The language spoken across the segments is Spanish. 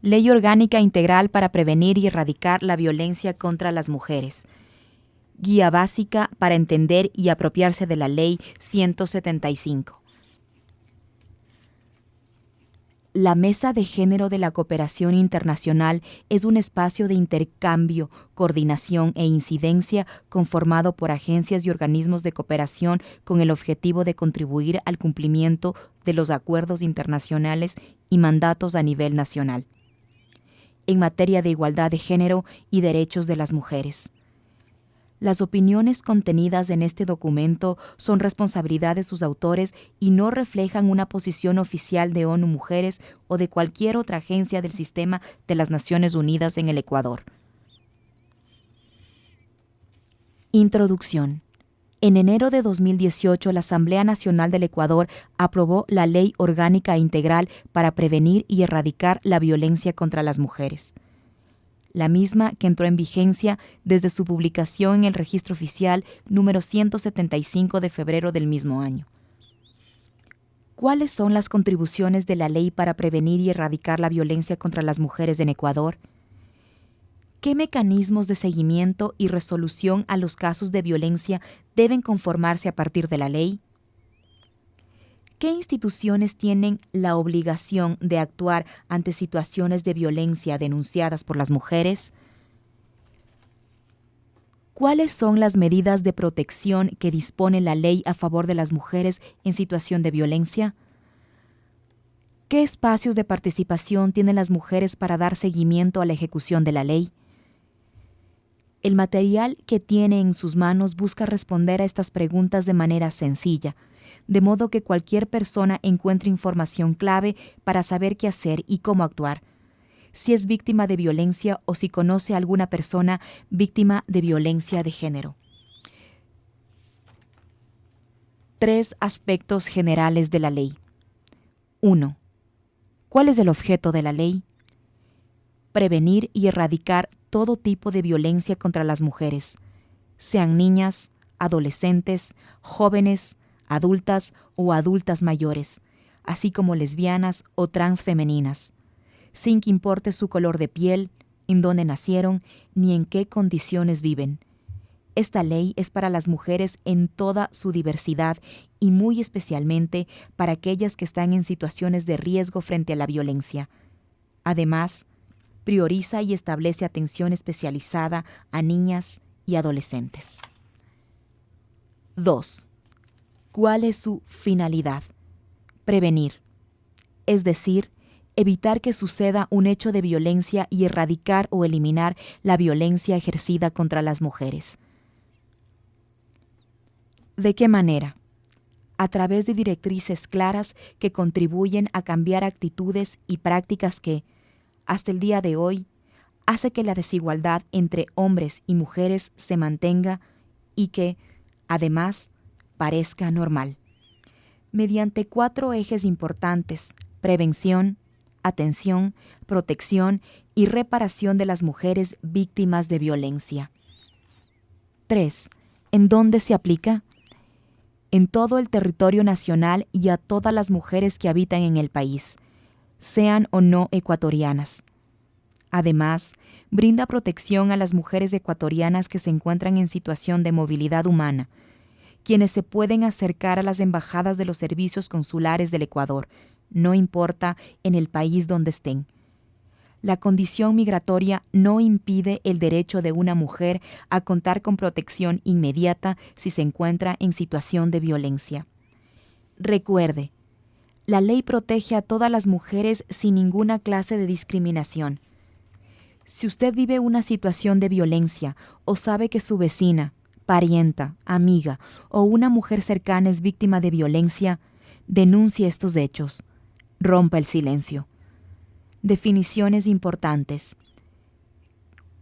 Ley Orgánica Integral para Prevenir y Erradicar la Violencia contra las Mujeres. Guía básica para entender y apropiarse de la Ley 175. La Mesa de Género de la Cooperación Internacional es un espacio de intercambio, coordinación e incidencia conformado por agencias y organismos de cooperación con el objetivo de contribuir al cumplimiento de los acuerdos internacionales y mandatos a nivel nacional en materia de igualdad de género y derechos de las mujeres. Las opiniones contenidas en este documento son responsabilidad de sus autores y no reflejan una posición oficial de ONU Mujeres o de cualquier otra agencia del sistema de las Naciones Unidas en el Ecuador. Introducción. En enero de 2018, la Asamblea Nacional del Ecuador aprobó la Ley Orgánica Integral para Prevenir y Erradicar la Violencia contra las Mujeres. La misma que entró en vigencia desde su publicación en el Registro Oficial número 175 de febrero del mismo año. ¿Cuáles son las contribuciones de la ley para prevenir y erradicar la violencia contra las mujeres en Ecuador? ¿Qué mecanismos de seguimiento y resolución a los casos de violencia deben conformarse a partir de la ley? ¿Qué instituciones tienen la obligación de actuar ante situaciones de violencia denunciadas por las mujeres? ¿Cuáles son las medidas de protección que dispone la ley a favor de las mujeres en situación de violencia? ¿Qué espacios de participación tienen las mujeres para dar seguimiento a la ejecución de la ley? El material que tiene en sus manos busca responder a estas preguntas de manera sencilla, de modo que cualquier persona encuentre información clave para saber qué hacer y cómo actuar, si es víctima de violencia o si conoce a alguna persona víctima de violencia de género. 3 aspectos generales de la ley. 1. ¿Cuál es el objeto de la ley? Prevenir y erradicar todo tipo de violencia contra las mujeres, sean niñas, adolescentes, jóvenes, adultas o adultas mayores, así como lesbianas o transfemeninas, sin que importe su color de piel, en dónde nacieron, ni en qué condiciones viven. Esta ley es para las mujeres en toda su diversidad y muy especialmente para aquellas que están en situaciones de riesgo frente a la violencia. Además, prioriza y establece atención especializada a niñas y adolescentes. 2. ¿Cuál es su finalidad? Prevenir, es decir, evitar que suceda un hecho de violencia y erradicar o eliminar la violencia ejercida contra las mujeres. ¿De qué manera? A través de directrices claras que contribuyen a cambiar actitudes y prácticas que, hasta el día de hoy, hace que la desigualdad entre hombres y mujeres se mantenga y que, además, parezca normal. Mediante 4 ejes importantes: prevención, atención, protección y reparación de las mujeres víctimas de violencia. 3. ¿En dónde se aplica? En todo el territorio nacional y a todas las mujeres que habitan en el país, sean o no ecuatorianas. Además, brinda protección a las mujeres ecuatorianas que se encuentran en situación de movilidad humana, quienes se pueden acercar a las embajadas de los servicios consulares del Ecuador, no importa en el país donde estén. La condición migratoria no impide el derecho de una mujer a contar con protección inmediata si se encuentra en situación de violencia. Recuerde, la ley protege a todas las mujeres sin ninguna clase de discriminación. Si usted vive una situación de violencia o sabe que su vecina, parienta, amiga o una mujer cercana es víctima de violencia, denuncie estos hechos. Rompa el silencio. Definiciones importantes.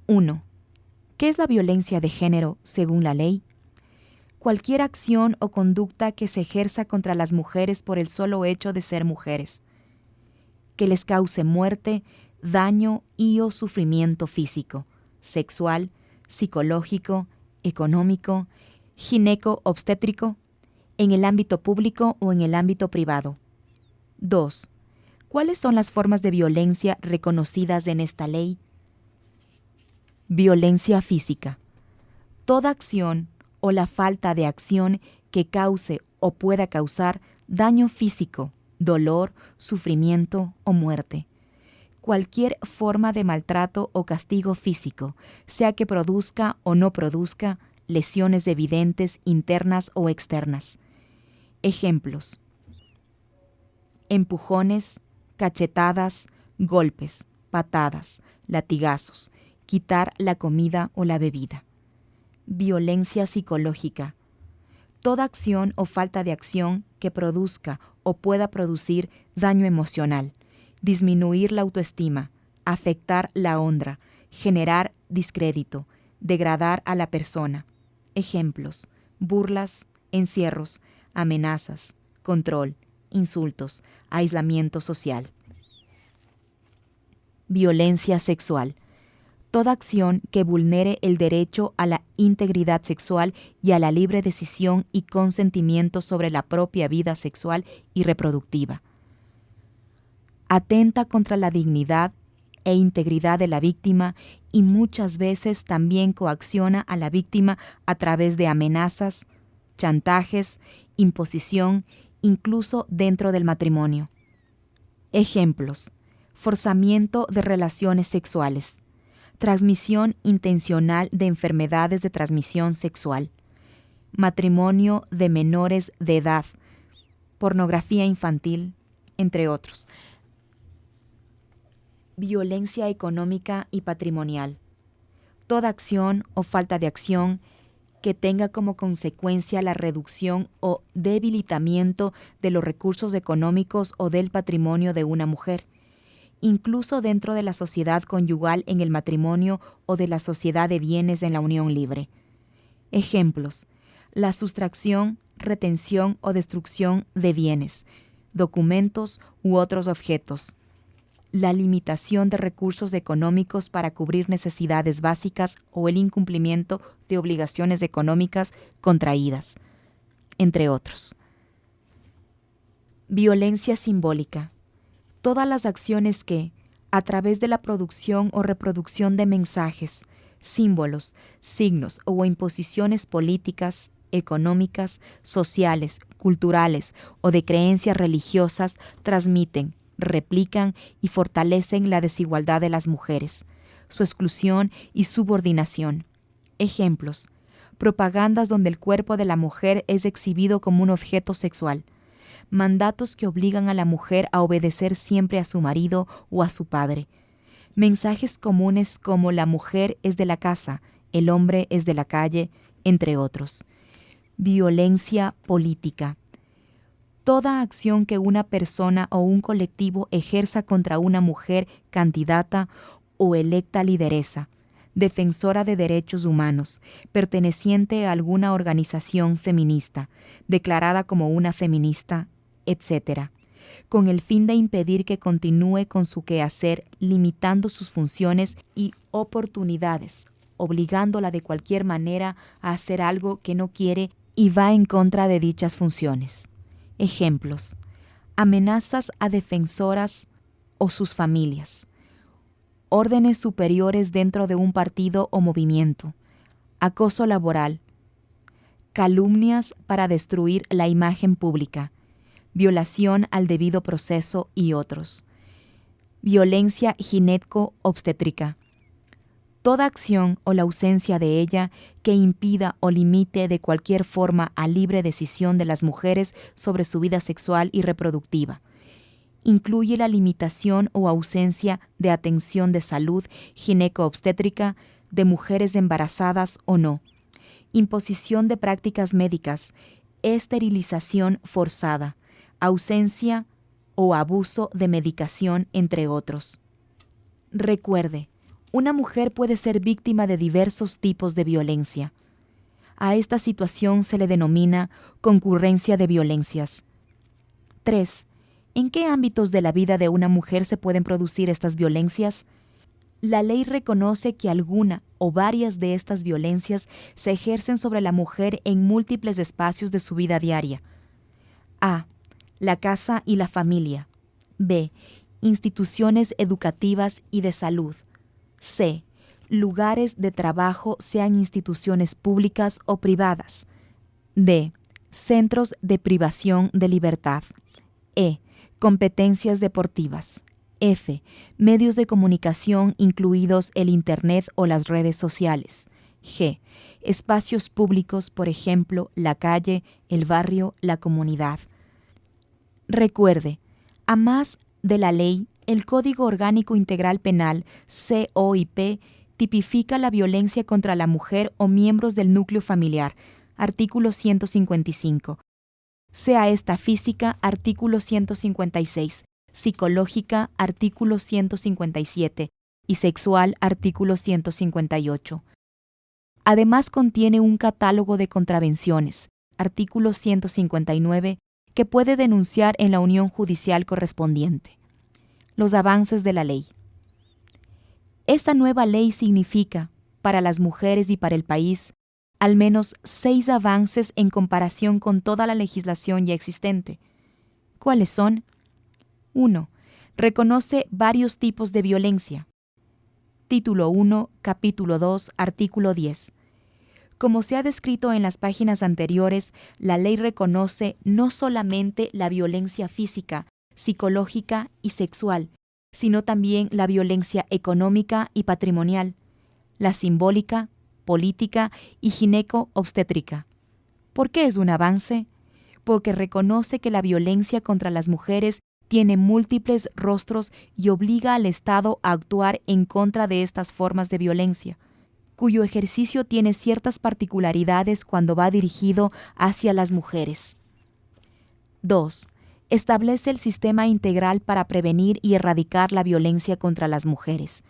1. ¿Qué es la violencia de género según la ley? Cualquier acción o conducta que se ejerza contra las mujeres por el solo hecho de ser mujeres, que les cause muerte, daño y o sufrimiento físico, sexual, psicológico, económico, gineco-obstétrico, en el ámbito público o en el ámbito privado. 2. ¿Cuáles son las formas de violencia reconocidas en esta ley? Violencia física. Toda acción o la falta de acción que cause o pueda causar daño físico, dolor, sufrimiento o muerte. Cualquier forma de maltrato o castigo físico, sea que produzca o no produzca lesiones evidentes internas o externas. Ejemplos: empujones, cachetadas, golpes, patadas, latigazos, quitar la comida o la bebida. Violencia psicológica. Toda acción o falta de acción que produzca o pueda producir daño emocional, disminuir la autoestima, afectar la honra, generar descrédito, degradar a la persona. Ejemplos: burlas, encierros, amenazas, control, insultos, aislamiento social. Violencia sexual. Toda acción que vulnere el derecho a la integridad sexual y a la libre decisión y consentimiento sobre la propia vida sexual y reproductiva. Atenta contra la dignidad e integridad de la víctima y muchas veces también coacciona a la víctima a través de amenazas, chantajes, imposición, incluso dentro del matrimonio. Ejemplos: forzamiento de relaciones sexuales, transmisión intencional de enfermedades de transmisión sexual, matrimonio de menores de edad, pornografía infantil, entre otros. Violencia económica y patrimonial. Toda acción o falta de acción que tenga como consecuencia la reducción o debilitamiento de los recursos económicos o del patrimonio de una mujer, incluso dentro de la sociedad conyugal en el matrimonio o de la sociedad de bienes en la unión libre. Ejemplos: la sustracción, retención o destrucción de bienes, documentos u otros objetos. La limitación de recursos económicos para cubrir necesidades básicas o el incumplimiento de obligaciones económicas contraídas, entre otros. Violencia simbólica. Todas las acciones que, a través de la producción o reproducción de mensajes, símbolos, signos o imposiciones políticas, económicas, sociales, culturales o de creencias religiosas, transmiten, replican y fortalecen la desigualdad de las mujeres, su exclusión y subordinación. Ejemplos: propagandas donde el cuerpo de la mujer es exhibido como un objeto sexual, mandatos que obligan a la mujer a obedecer siempre a su marido o a su padre, mensajes comunes como la mujer es de la casa, el hombre es de la calle, entre otros. Violencia política. Toda acción que una persona o un colectivo ejerza contra una mujer candidata o electa lideresa, defensora de derechos humanos, perteneciente a alguna organización feminista, declarada como una feminista, etc., con el fin de impedir que continúe con su quehacer, limitando sus funciones y oportunidades, obligándola de cualquier manera a hacer algo que no quiere y va en contra de dichas funciones. Ejemplos: amenazas a defensoras o sus familias, órdenes superiores dentro de un partido o movimiento, acoso laboral, calumnias para destruir la imagen pública, violación al debido proceso y otros. Violencia gineco-obstétrica. Toda acción o la ausencia de ella que impida o limite de cualquier forma a libre decisión de las mujeres sobre su vida sexual y reproductiva. Incluye la limitación o ausencia de atención de salud gineco-obstétrica de mujeres embarazadas o no, imposición de prácticas médicas, esterilización forzada, ausencia o abuso de medicación, entre otros. Recuerde, una mujer puede ser víctima de diversos tipos de violencia. A esta situación se le denomina concurrencia de violencias. 3. ¿En qué ámbitos de la vida de una mujer se pueden producir estas violencias? La ley reconoce que alguna o varias de estas violencias se ejercen sobre la mujer en múltiples espacios de su vida diaria. A. La casa y la familia. B. instituciones educativas y de salud. C. Lugares de trabajo, sean instituciones públicas o privadas. D. Centros de privación de libertad. E. Competencias deportivas. F. Medios de comunicación, incluidos el Internet o las redes sociales. G. Espacios públicos, por ejemplo, la calle, el barrio, la comunidad. Recuerde, a más de la ley, el Código Orgánico Integral Penal, COIP, tipifica la violencia contra la mujer o miembros del núcleo familiar, artículo 155. Sea esta física, artículo 156, psicológica, artículo 157, y sexual, artículo 158. Además contiene un catálogo de contravenciones, artículo 159, que puede denunciar en la unión judicial correspondiente. Los avances de la ley. Esta nueva ley significa, para las mujeres y para el país, al menos 6 avances en comparación con toda la legislación ya existente. ¿Cuáles son? 1. Reconoce varios tipos de violencia. Título 1, capítulo 2, artículo 10. Como se ha descrito en las páginas anteriores, la ley reconoce no solamente la violencia física, psicológica y sexual, sino también la violencia económica y patrimonial, la simbólica, política y gineco-obstétrica. ¿Por qué es un avance? Porque reconoce que la violencia contra las mujeres tiene múltiples rostros y obliga al Estado a actuar en contra de estas formas de violencia, cuyo ejercicio tiene ciertas particularidades cuando va dirigido hacia las mujeres. 2. Establece el sistema integral para prevenir y erradicar la violencia contra las mujeres.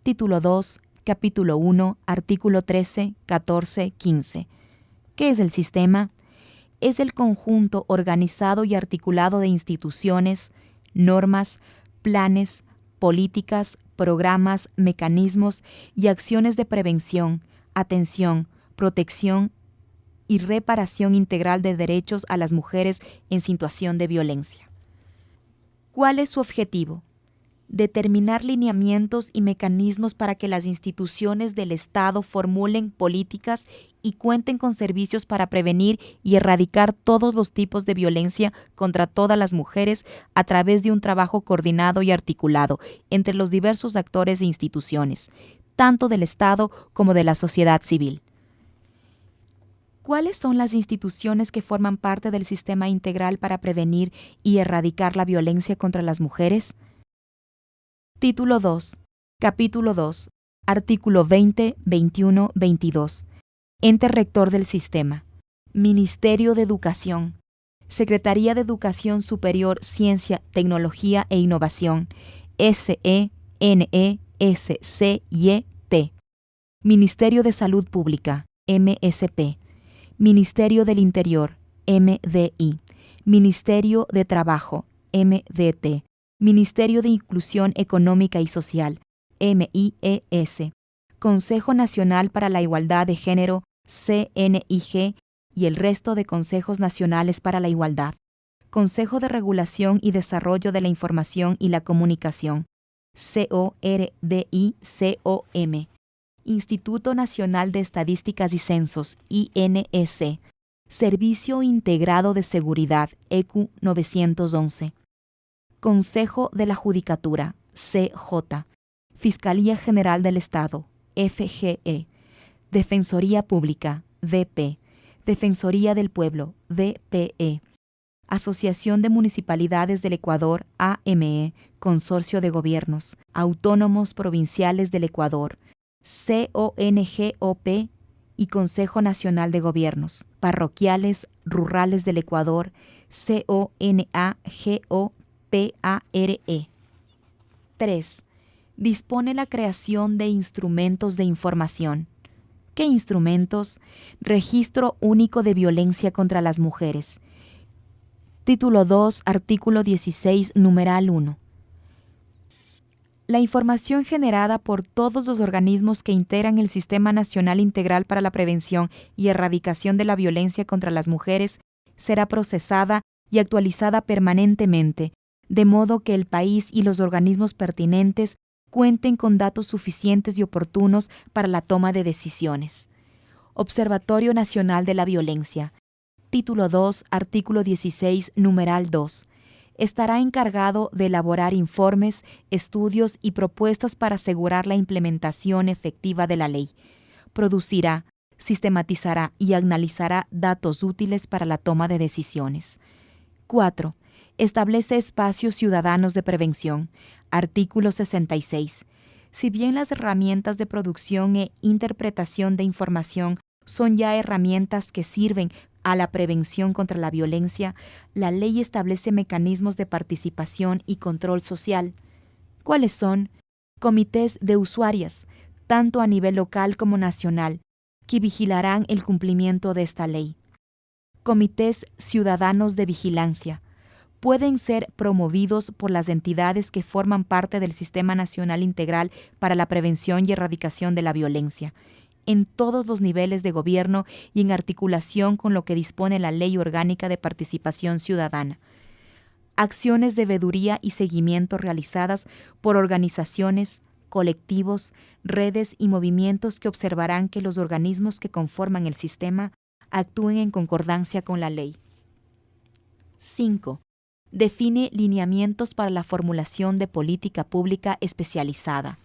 Título 2, capítulo 1, artículo 13, 14, 15. ¿Qué es el sistema? Es el conjunto organizado y articulado de instituciones, normas, planes, políticas, programas, mecanismos y acciones de prevención, atención, protección y reparación integral de derechos a las mujeres en situación de violencia. ¿Cuál es su objetivo? Determinar lineamientos y mecanismos para que las instituciones del Estado formulen políticas y cuenten con servicios para prevenir y erradicar todos los tipos de violencia contra todas las mujeres a través de un trabajo coordinado y articulado entre los diversos actores e instituciones, tanto del Estado como de la sociedad civil. ¿Cuáles son las instituciones que forman parte del sistema integral para prevenir y erradicar la violencia contra las mujeres? Título 2, capítulo 2, artículo 20, 21, 22. Ente rector del sistema. Ministerio de Educación. Secretaría de Educación Superior, Ciencia, Tecnología e Innovación. SENESCYT. Ministerio de Salud Pública. MSP. Ministerio del Interior. MDI. Ministerio de Trabajo. MDT. Ministerio de Inclusión Económica y Social, MIES, Consejo Nacional para la Igualdad de Género, CNIG, y el resto de consejos nacionales para la igualdad, Consejo de Regulación y Desarrollo de la Información y la Comunicación, CORDICOM, Instituto Nacional de Estadísticas y Censos, INEC, Servicio Integrado de Seguridad, EQ 911. Consejo de la Judicatura, CJ, Fiscalía General del Estado, FGE, Defensoría Pública, DP, Defensoría del Pueblo, DPE, Asociación de Municipalidades del Ecuador, AME, Consorcio de Gobiernos, Autónomos Provinciales del Ecuador, CONGOP y Consejo Nacional de Gobiernos, Parroquiales Rurales del Ecuador, CONAGOPARE. 3. Dispone la creación de instrumentos de información. ¿Qué instrumentos? Registro Único de Violencia contra las Mujeres. Título 2, artículo 16, numeral 1. La información generada por todos los organismos que integran el Sistema Nacional Integral para la Prevención y Erradicación de la Violencia contra las Mujeres será procesada y actualizada permanentemente, de modo que el país y los organismos pertinentes cuenten con datos suficientes y oportunos para la toma de decisiones. Observatorio Nacional de la Violencia. Título 2, artículo 16, numeral 2. Estará encargado de elaborar informes, estudios y propuestas para asegurar la implementación efectiva de la ley. Producirá, sistematizará y analizará datos útiles para la toma de decisiones. 4. Establece espacios ciudadanos de prevención. Artículo 66. Si bien las herramientas de producción e interpretación de información son ya herramientas que sirven a la prevención contra la violencia, la ley establece mecanismos de participación y control social. ¿Cuáles son? Comités de usuarias, tanto a nivel local como nacional, que vigilarán el cumplimiento de esta ley. Comités ciudadanos de vigilancia. Pueden ser promovidos por las entidades que forman parte del Sistema Nacional Integral para la Prevención y Erradicación de la Violencia, en todos los niveles de gobierno y en articulación con lo que dispone la Ley Orgánica de Participación Ciudadana. Acciones de veeduría y seguimiento realizadas por organizaciones, colectivos, redes y movimientos que observarán que los organismos que conforman el sistema actúen en concordancia con la ley. 5. Define lineamientos para la formulación de política pública especializada,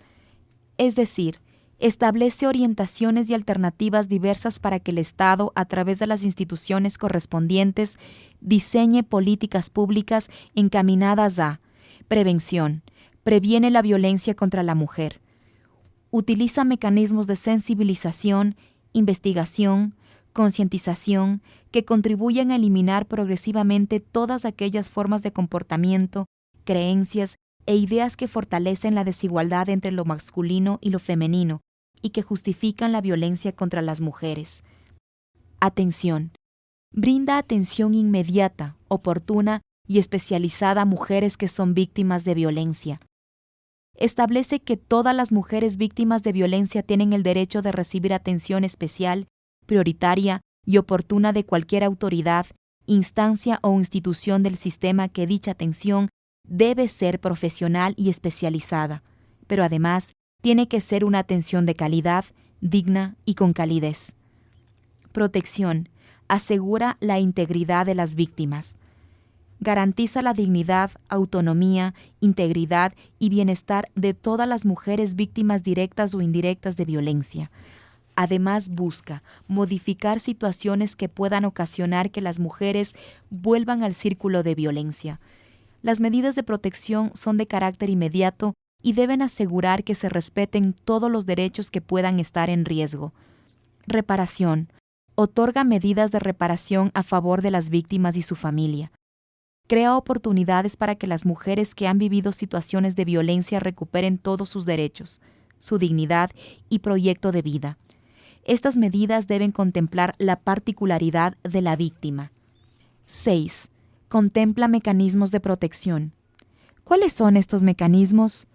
es decir, establece orientaciones y alternativas diversas para que el Estado, a través de las instituciones correspondientes, diseñe políticas públicas encaminadas a prevención, previene la violencia contra la mujer, utiliza mecanismos de sensibilización, investigación, concientización que contribuyan a eliminar progresivamente todas aquellas formas de comportamiento, creencias e ideas que fortalecen la desigualdad entre lo masculino y lo femenino y que justifican la violencia contra las mujeres. Atención. Brinda atención inmediata, oportuna y especializada a mujeres que son víctimas de violencia. Establece que todas las mujeres víctimas de violencia tienen el derecho de recibir atención especial, prioritaria y oportuna de cualquier autoridad, instancia o institución del sistema, que dicha atención debe ser profesional y especializada, pero además tiene que ser una atención de calidad, digna y con calidez. Protección. Asegura la integridad de las víctimas. Garantiza la dignidad, autonomía, integridad y bienestar de todas las mujeres víctimas directas o indirectas de violencia. Además, busca modificar situaciones que puedan ocasionar que las mujeres vuelvan al círculo de violencia. Las medidas de protección son de carácter inmediato y deben asegurar que se respeten todos los derechos que puedan estar en riesgo. Reparación. Otorga medidas de reparación a favor de las víctimas y su familia. Crea oportunidades para que las mujeres que han vivido situaciones de violencia recuperen todos sus derechos, su dignidad y proyecto de vida. Estas medidas deben contemplar la particularidad de la víctima. 6. Contempla mecanismos de protección. ¿Cuáles son estos mecanismos?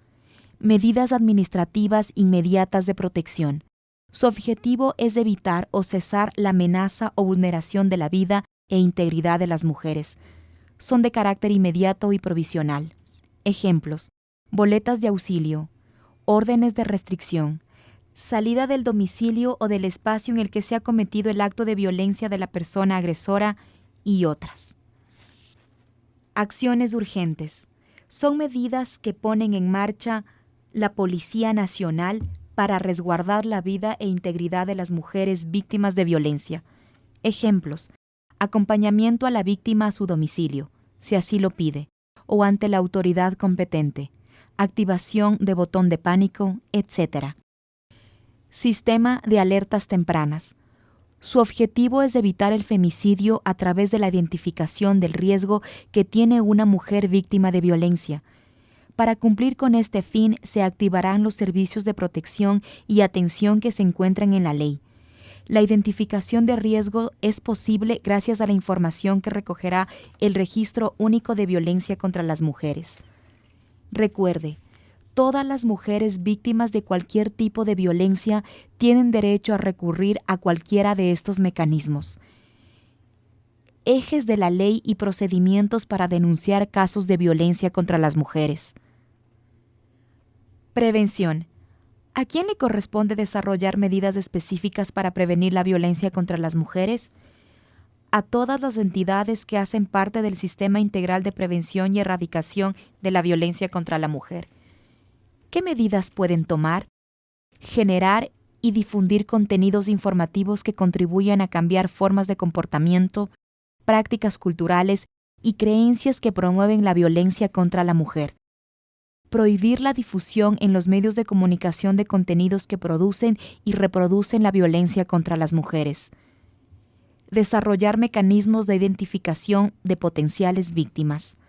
Medidas administrativas inmediatas de protección. Su objetivo es evitar o cesar la amenaza o vulneración de la vida e integridad de las mujeres. Son de carácter inmediato y provisional. Ejemplos: boletas de auxilio, órdenes de restricción, salida del domicilio o del espacio en el que se ha cometido el acto de violencia de la persona agresora y otras. Acciones urgentes. Son medidas que ponen en marcha la Policía Nacional para resguardar la vida e integridad de las mujeres víctimas de violencia. Ejemplos: acompañamiento a la víctima a su domicilio, si así lo pide, o ante la autoridad competente, activación de botón de pánico, etc. Sistema de alertas tempranas. Su objetivo es evitar el femicidio a través de la identificación del riesgo que tiene una mujer víctima de violencia. Para cumplir con este fin, se activarán los servicios de protección y atención que se encuentran en la ley. La identificación de riesgo es posible gracias a la información que recogerá el Registro Único de Violencia contra las Mujeres. Recuerde, todas las mujeres víctimas de cualquier tipo de violencia tienen derecho a recurrir a cualquiera de estos mecanismos. Ejes de la ley y procedimientos para denunciar casos de violencia contra las mujeres. Prevención. ¿A quién le corresponde desarrollar medidas específicas para prevenir la violencia contra las mujeres? A todas las entidades que hacen parte del Sistema Integral de Prevención y Erradicación de la Violencia contra la Mujer. ¿Qué medidas pueden tomar? Generar y difundir contenidos informativos que contribuyan a cambiar formas de comportamiento, prácticas culturales y creencias que promueven la violencia contra la mujer. Prohibir la difusión en los medios de comunicación de contenidos que producen y reproducen la violencia contra las mujeres. Desarrollar mecanismos de identificación de potenciales víctimas.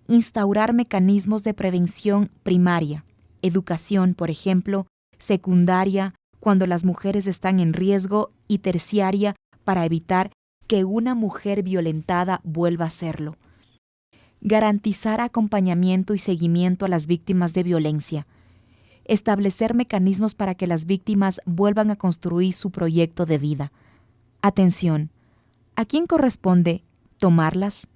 Instaurar mecanismos de prevención primaria, educación, por ejemplo, secundaria, cuando las mujeres están en riesgo, y terciaria, para evitar que una mujer violentada vuelva a serlo. Garantizar acompañamiento y seguimiento a las víctimas de violencia. Establecer mecanismos para que las víctimas vuelvan a construir su proyecto de vida. Atención, ¿a quién corresponde tomarlas?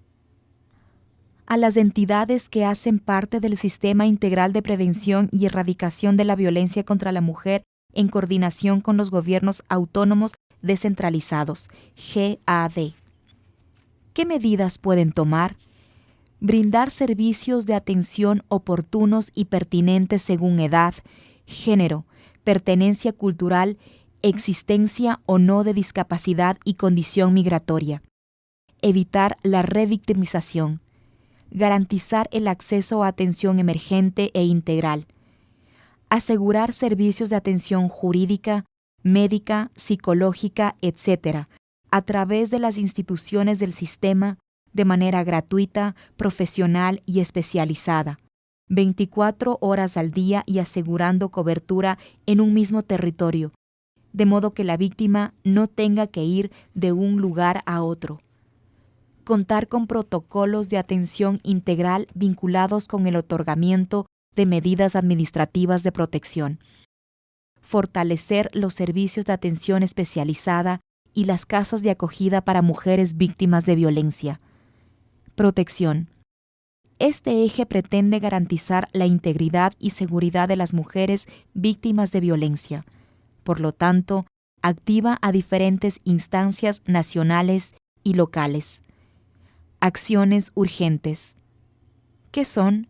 A las entidades que hacen parte del Sistema Integral de Prevención y Erradicación de la Violencia contra la Mujer en coordinación con los gobiernos autónomos descentralizados, GAD. ¿Qué medidas pueden tomar? Brindar servicios de atención oportunos y pertinentes según edad, género, pertenencia cultural, existencia o no de discapacidad y condición migratoria. Evitar la revictimización. Garantizar el acceso a atención emergente e integral. Asegurar servicios de atención jurídica, médica, psicológica, etc., a través de las instituciones del sistema, de manera gratuita, profesional y especializada, 24 horas al día y asegurando cobertura en un mismo territorio, de modo que la víctima no tenga que ir de un lugar a otro. Contar con protocolos de atención integral vinculados con el otorgamiento de medidas administrativas de protección. Fortalecer los servicios de atención especializada y las casas de acogida para mujeres víctimas de violencia. Protección. Este eje pretende garantizar la integridad y seguridad de las mujeres víctimas de violencia. Por lo tanto, activa a diferentes instancias nacionales y locales. Acciones urgentes. ¿Qué son?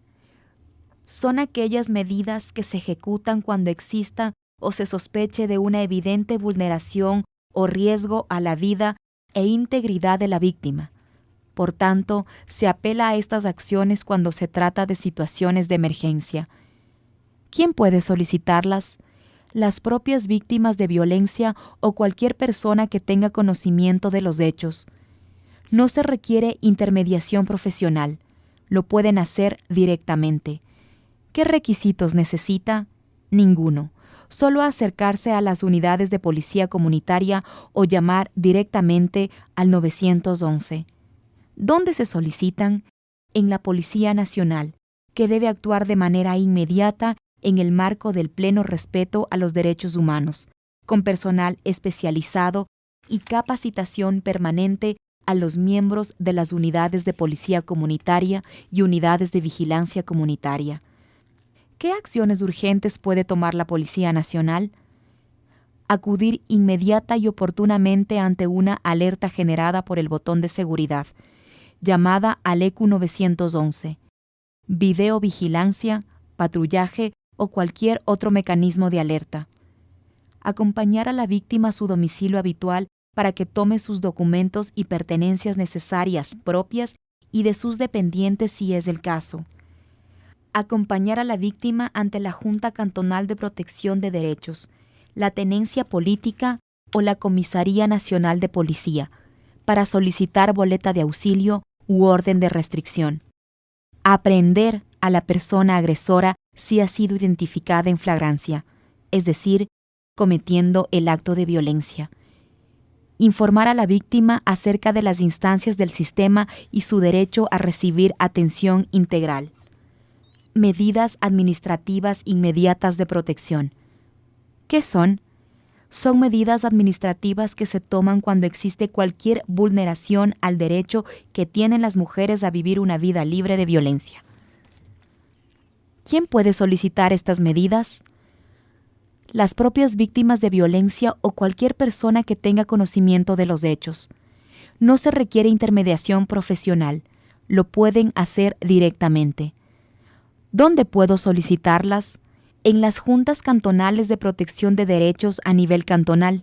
Son aquellas medidas que se ejecutan cuando exista o se sospeche de una evidente vulneración o riesgo a la vida e integridad de la víctima. Por tanto, se apela a estas acciones cuando se trata de situaciones de emergencia. ¿Quién puede solicitarlas? Las propias víctimas de violencia o cualquier persona que tenga conocimiento de los hechos. No se requiere intermediación profesional. Lo pueden hacer directamente. ¿Qué requisitos necesita? Ninguno. Solo acercarse a las unidades de policía comunitaria o llamar directamente al 911. ¿Dónde se solicitan? En la Policía Nacional, que debe actuar de manera inmediata en el marco del pleno respeto a los derechos humanos, con personal especializado y capacitación permanente a los miembros de las unidades de policía comunitaria y unidades de vigilancia comunitaria. ¿Qué acciones urgentes puede tomar la Policía Nacional? Acudir inmediata y oportunamente ante una alerta generada por el botón de seguridad, llamada al ECU 911, videovigilancia, patrullaje o cualquier otro mecanismo de alerta. Acompañar a la víctima a su domicilio habitual para que tome sus documentos y pertenencias necesarias propias y de sus dependientes si es el caso. Acompañar a la víctima ante la Junta Cantonal de Protección de Derechos, la Tenencia Política o la Comisaría Nacional de Policía para solicitar boleta de auxilio u orden de restricción. Aprehender a la persona agresora si ha sido identificada en flagrancia, es decir, cometiendo el acto de violencia. Informar a la víctima acerca de las instancias del sistema y su derecho a recibir atención integral. Medidas administrativas inmediatas de protección. ¿Qué son? Son medidas administrativas que se toman cuando existe cualquier vulneración al derecho que tienen las mujeres a vivir una vida libre de violencia. ¿Quién puede solicitar estas medidas? Las propias víctimas de violencia o cualquier persona que tenga conocimiento de los hechos. No se requiere intermediación profesional, lo pueden hacer directamente. ¿Dónde puedo solicitarlas? En las juntas cantonales de protección de derechos a nivel cantonal,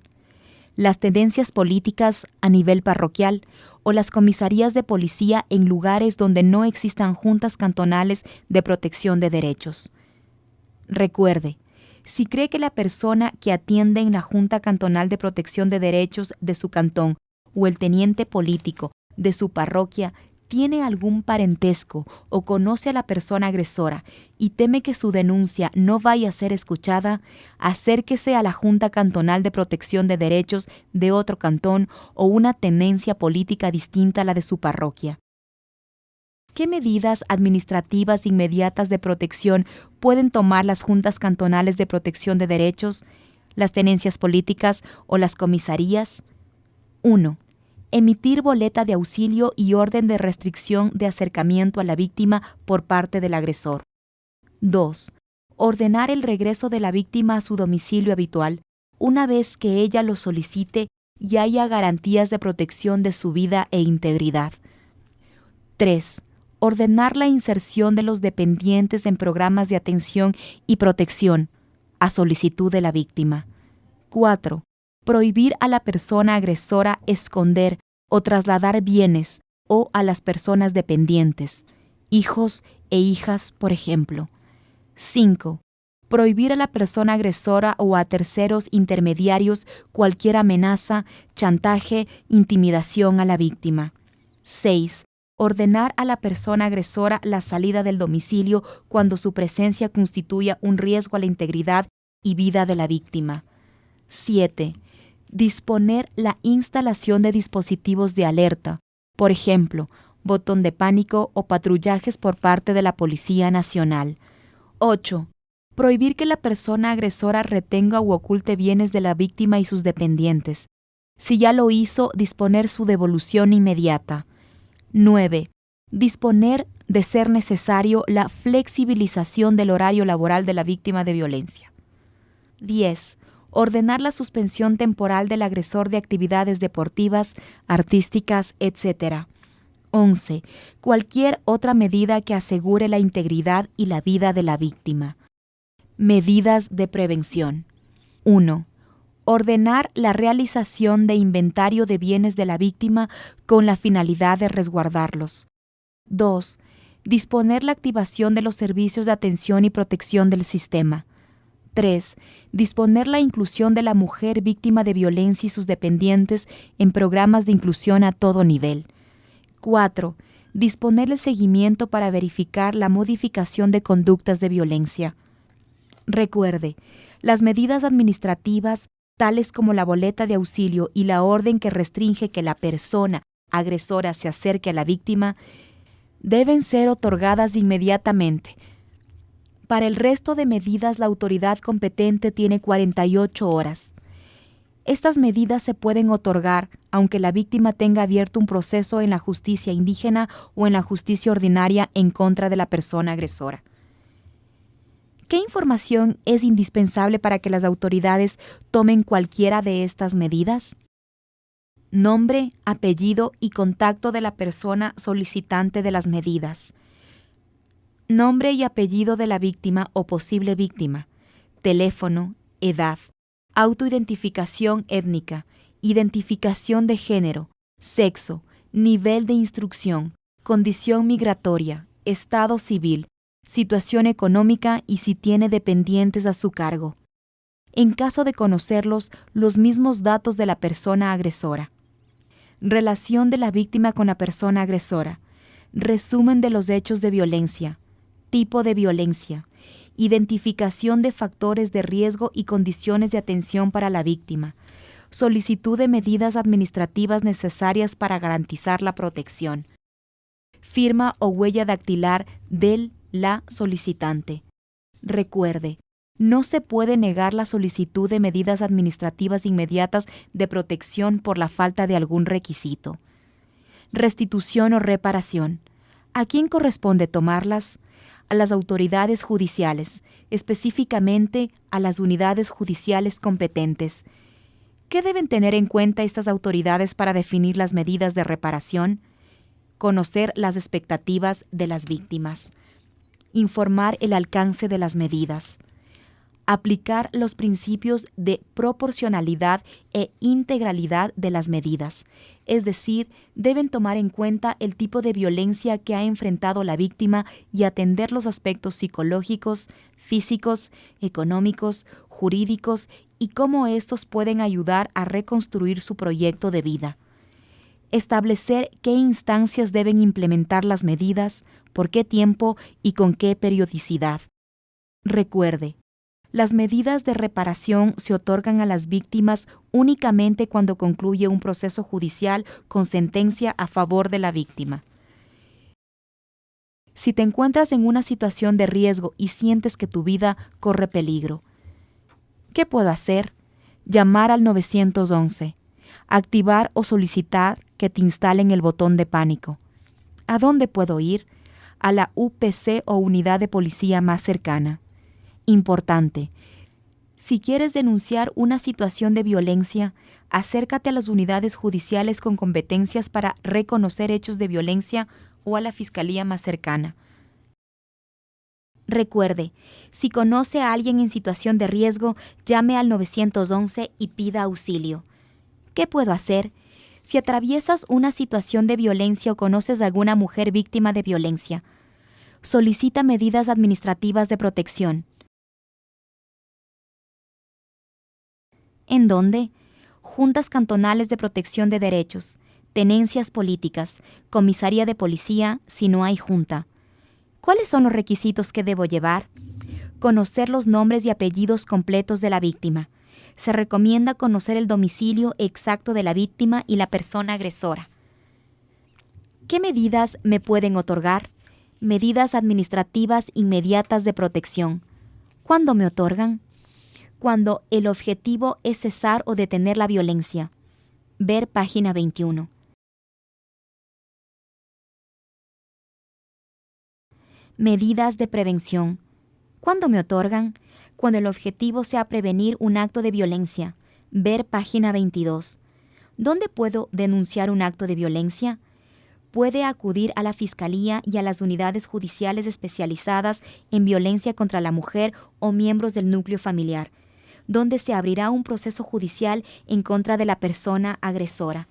las tendencias políticas a nivel parroquial o las comisarías de policía en lugares donde no existan juntas cantonales de protección de derechos. Recuerde, si cree que la persona que atiende en la Junta Cantonal de Protección de Derechos de su cantón o el teniente político de su parroquia tiene algún parentesco o conoce a la persona agresora y teme que su denuncia no vaya a ser escuchada, acérquese a la Junta Cantonal de Protección de Derechos de otro cantón o una tenencia política distinta a la de su parroquia. ¿Qué medidas administrativas inmediatas de protección pueden tomar las juntas cantonales de protección de derechos, las tenencias políticas o las comisarías? 1. Emitir boleta de auxilio y orden de restricción de acercamiento a la víctima por parte del agresor. 2. Ordenar el regreso de la víctima a su domicilio habitual una vez que ella lo solicite y haya garantías de protección de su vida e integridad. 3. Ordenar la inserción de los dependientes en programas de atención y protección, a solicitud de la víctima. 4. Prohibir a la persona agresora esconder o trasladar bienes o a las personas dependientes, hijos e hijas, por ejemplo. 5. Prohibir a la persona agresora o a terceros intermediarios cualquier amenaza, chantaje, intimidación a la víctima. 6. Ordenar a la persona agresora la salida del domicilio cuando su presencia constituya un riesgo a la integridad y vida de la víctima. 7. Disponer la instalación de dispositivos de alerta, por ejemplo, botón de pánico o patrullajes por parte de la Policía Nacional. 8. Prohibir que la persona agresora retenga u oculte bienes de la víctima y sus dependientes. Si ya lo hizo, disponer su devolución inmediata. 9. Disponer, de ser necesario, la flexibilización del horario laboral de la víctima de violencia. 10. Ordenar la suspensión temporal del agresor de actividades deportivas, artísticas, etc. 11. Cualquier otra medida que asegure la integridad y la vida de la víctima. Medidas de prevención. 1. Ordenar la realización de inventario de bienes de la víctima con la finalidad de resguardarlos. 2. Disponer la activación de los servicios de atención y protección del sistema. 3. Disponer la inclusión de la mujer víctima de violencia y sus dependientes en programas de inclusión a todo nivel. 4. Disponer el seguimiento para verificar la modificación de conductas de violencia. Recuerde, las medidas administrativas, tales como la boleta de auxilio y la orden que restringe que la persona agresora se acerque a la víctima, deben ser otorgadas inmediatamente. Para el resto de medidas, la autoridad competente tiene 48 horas. Estas medidas se pueden otorgar aunque la víctima tenga abierto un proceso en la justicia indígena o en la justicia ordinaria en contra de la persona agresora. ¿Qué información es indispensable para que las autoridades tomen cualquiera de estas medidas? Nombre, apellido y contacto de la persona solicitante de las medidas. Nombre y apellido de la víctima o posible víctima. Teléfono, edad. Autoidentificación étnica. Identificación de género. Sexo. Nivel de instrucción. Condición migratoria. Estado civil. Situación económica y si tiene dependientes a su cargo. En caso de conocerlos, los mismos datos de la persona agresora. Relación de la víctima con la persona agresora. Resumen de los hechos de violencia. Tipo de violencia. Identificación de factores de riesgo y condiciones de atención para la víctima. Solicitud de medidas administrativas necesarias para garantizar la protección. Firma o huella dactilar del la solicitante. Recuerde, No se puede negar la solicitud de medidas administrativas inmediatas de protección por la falta de algún requisito. Restitución o reparación. ¿A quién corresponde tomarlas? A las autoridades judiciales, específicamente a las unidades judiciales competentes. ¿Qué deben tener en cuenta estas autoridades para definir las medidas de reparación? Conocer las expectativas de las víctimas. Informar el alcance de las medidas. Aplicar los principios de proporcionalidad e integralidad de las medidas, es decir, deben tomar en cuenta el tipo de violencia que ha enfrentado la víctima y atender los aspectos psicológicos, físicos, económicos, jurídicos y cómo estos pueden ayudar a reconstruir su proyecto de vida. Establecer qué instancias deben implementar las medidas, por qué tiempo y con qué periodicidad. Recuerde, las medidas de reparación se otorgan a las víctimas únicamente cuando concluye un proceso judicial con sentencia a favor de la víctima. Si te encuentras en una situación de riesgo y sientes que tu vida corre peligro, ¿qué puedo hacer? Llamar al 911, activar o solicitar que te instalen el botón de pánico. ¿A dónde puedo ir? A la UPC o unidad de policía más cercana. Importante. Si quieres denunciar una situación de violencia, acércate a las unidades judiciales con competencias para reconocer hechos de violencia o a la fiscalía más cercana. Recuerde, si conoce a alguien en situación de riesgo, llame al 911 y pida auxilio. ¿Qué puedo hacer? Si atraviesas una situación de violencia o conoces a alguna mujer víctima de violencia, solicita medidas administrativas de protección. ¿En dónde? Juntas cantonales de protección de derechos, tenencias políticas, comisaría de policía si no hay junta. ¿Cuáles son los requisitos que debo llevar? Conocer los nombres y apellidos completos de la víctima. Se recomienda conocer el domicilio exacto de la víctima y la persona agresora. ¿Qué medidas me pueden otorgar? Medidas administrativas inmediatas de protección. ¿Cuándo me otorgan? Cuando el objetivo es cesar o detener la violencia. Ver página 21. Medidas de prevención. ¿Cuándo me otorgan? Cuando el objetivo sea prevenir un acto de violencia. Ver página 22. ¿Dónde puedo denunciar un acto de violencia? Puede acudir a la Fiscalía y a las unidades judiciales especializadas en violencia contra la mujer o miembros del núcleo familiar, donde se abrirá un proceso judicial en contra de la persona agresora.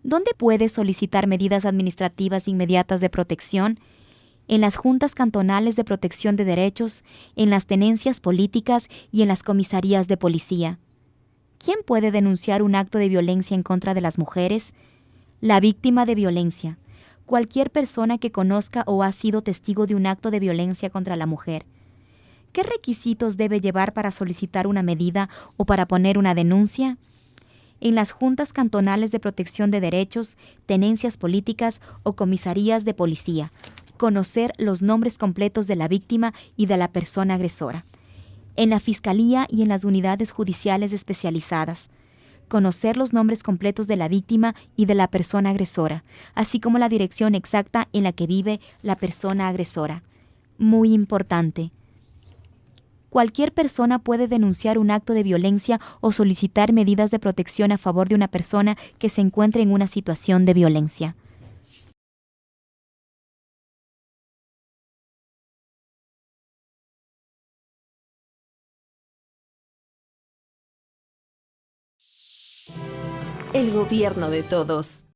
¿Dónde puede solicitar medidas administrativas inmediatas de protección? En las juntas cantonales de protección de derechos, en las tenencias políticas y en las comisarías de policía. ¿Quién puede denunciar un acto de violencia en contra de las mujeres? La víctima de violencia. Cualquier persona que conozca o ha sido testigo de un acto de violencia contra la mujer. ¿Qué requisitos debe llevar para solicitar una medida o para poner una denuncia? En las juntas cantonales de protección de derechos, tenencias políticas o comisarías de policía, conocer los nombres completos de la víctima y de la persona agresora. En la Fiscalía y en las unidades judiciales especializadas, conocer los nombres completos de la víctima y de la persona agresora, así como la dirección exacta en la que vive la persona agresora. Muy importante. Cualquier persona puede denunciar un acto de violencia o solicitar medidas de protección a favor de una persona que se encuentre en una situación de violencia. El gobierno de todos.